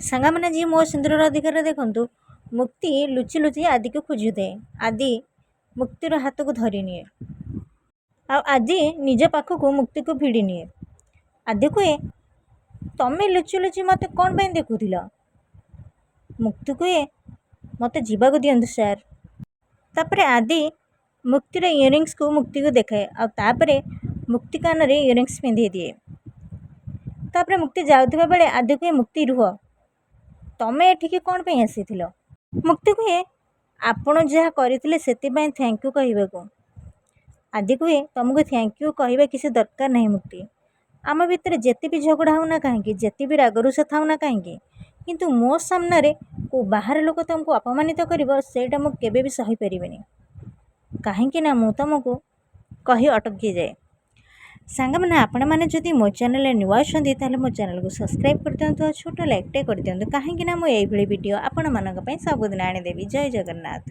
ସାଙ୍ଗମାନେ ଯିଏ ମୋ ସିନ୍ଦୁରର ଅଧିକାର ଦେଖନ୍ତୁ, ମୁକ୍ତି ଲୁଚି ଲୁଚି ଆଦିକୁ ଖୋଜୁଥାଏ। ଆଦି ମୁକ୍ତିର ହାତକୁ ଧରି ନିଏ, ଆଉ ଆଦି ନିଜ ପାଖକୁ ମୁକ୍ତିକୁ ଭିଡ଼ି ନିଏ। ଆଦି କୁହେ, ତମେ ଲୁଚି ଲୁଚି ମୋତେ କ'ଣ ପାଇଁ ଦେଖୁଥିଲ? ମୁକ୍ତି କୁହେ, ମୋତେ ଯିବାକୁ ଦିଅନ୍ତୁ ସାର୍। ତାପରେ ଆଦି ମୁକ୍ତିର ଇୟରିଙ୍ଗସକୁ ମୁକ୍ତିକୁ ଦେଖାଏ, ଆଉ ତାପରେ ମୁକ୍ତି କାନରେ ଇୟରିଙ୍ଗସ ପିନ୍ଧେଇ ଦିଏ। ତାପରେ ମୁକ୍ତି ଯାଉଥିବା ବେଳେ ଆଦି କୁହେ, ମୁକ୍ତି ରୁହ, ତମେ ଏଠିକି କ'ଣ ପାଇଁ ଆସିଥିଲ? ମୁକ୍ତି କୁହେ, ଆପଣ ଯାହା କରିଥିଲେ ସେଥିପାଇଁ ଥ୍ୟାଙ୍କ ୟୁ କହିବାକୁ। ଆଦି କୁହେ, ତମକୁ ଥ୍ୟାଙ୍କ ୟୁ କହିବା କିଛି ଦରକାର ନାହିଁ ମୁକ୍ତି। ଆମ ଭିତରେ ଯେତେ ବି ଝଗଡ଼ା ହେଉନା କାହିଁକି, ଯେତେ ବି ରାଗରୁଷା ଥାଉ ନା କାହିଁକି, କିନ୍ତୁ ମୋ ସାମ୍ନାରେ କେଉଁ ବାହାର ଲୋକ ତମକୁ ଅପମାନିତ କରିବ, ସେଇଟା ମୁଁ କେବେ ବି ସହିପାରିବିନି। କାହିଁକି ନା ମୁଁ ତମକୁ କହି ଅଟକିଯାଏ। ସାଙ୍ଗମାନେ, ଆପଣମାନେ ଯଦି ମୋ ଚ୍ୟାନେଲରେ ନୂଆ ଅଛନ୍ତି ତାହେଲେ ମୋ ଚ୍ୟାନେଲକୁ ସବସ୍କ୍ରାଇବ୍ କରିଦିଅନ୍ତୁ ଆଉ ଛୋଟ ଲାଇକ୍ଟେ କରିଦିଅନ୍ତୁ। କାହିଁକି ନା ମୁଁ ଏଇଭଳି ଭିଡ଼ିଓ ଆପଣମାନଙ୍କ ପାଇଁ ସବୁଦିନ ଆଣିଦେବି। ଜୟ ଜଗନ୍ନାଥ।